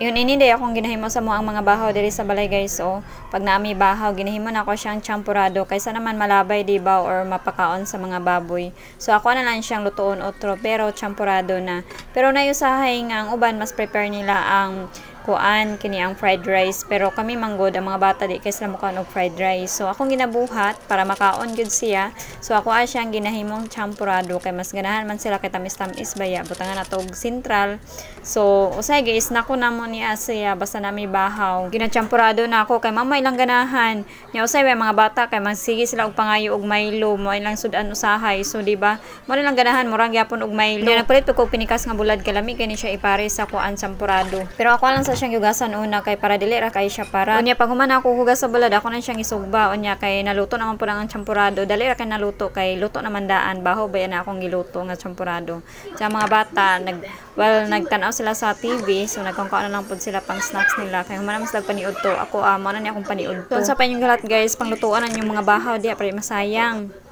Yun ini day akong ginahimo sa mo ang mga bahaw diri sa balay guys. So pag naami bahaw ginahimo na ako siyang champurado kaysa naman malabay di ba or mapakaon sa mga baboy. So ako na lang siyang lutuon otro pero champurado na. Pero nayusahay nga ang uban mas prepare nila ang kuan kini ang fried rice pero kami manggod ang mga bata di kay sila mukaon og fried rice. So akong ginabuhat para makaon gud siya. So ako siyang ginahimong champurado kay mas ganahan man sila kay tamis-tamis baya butangan nato og sentral. So usay guys nako namo ni siya basta nami bahaw. Ginachampurado na ako kay mama ilang ganahan. Nya usay may mga bata kay magsige sila og pangayo og Milo mo ilang sudan usahay. So di ba mo ilang ganahan murag gyapon og Milo. Nagpalit ko pinikas nga bulad kalami kani siya ipare sa kuan champurado. Pero ako lang sa siyang hugasan una kay para dili ra kay siya para. Unya pag human ako hugas sa bulad ako na siyang isugba unya kay naluto naman pud ang champurado. Dali ra kay naluto kay luto naman daan baho ba na akong giluto nga champurado. Sa mga bata nagtan-aw sila sa TV so nagkangkuan na lang pud sila pang snacks nila kay human mas paniud to. Ako mo na ni akong paniud to. So sa panyong galat guys panglutuan ang yung mga bahaw di pa masayang.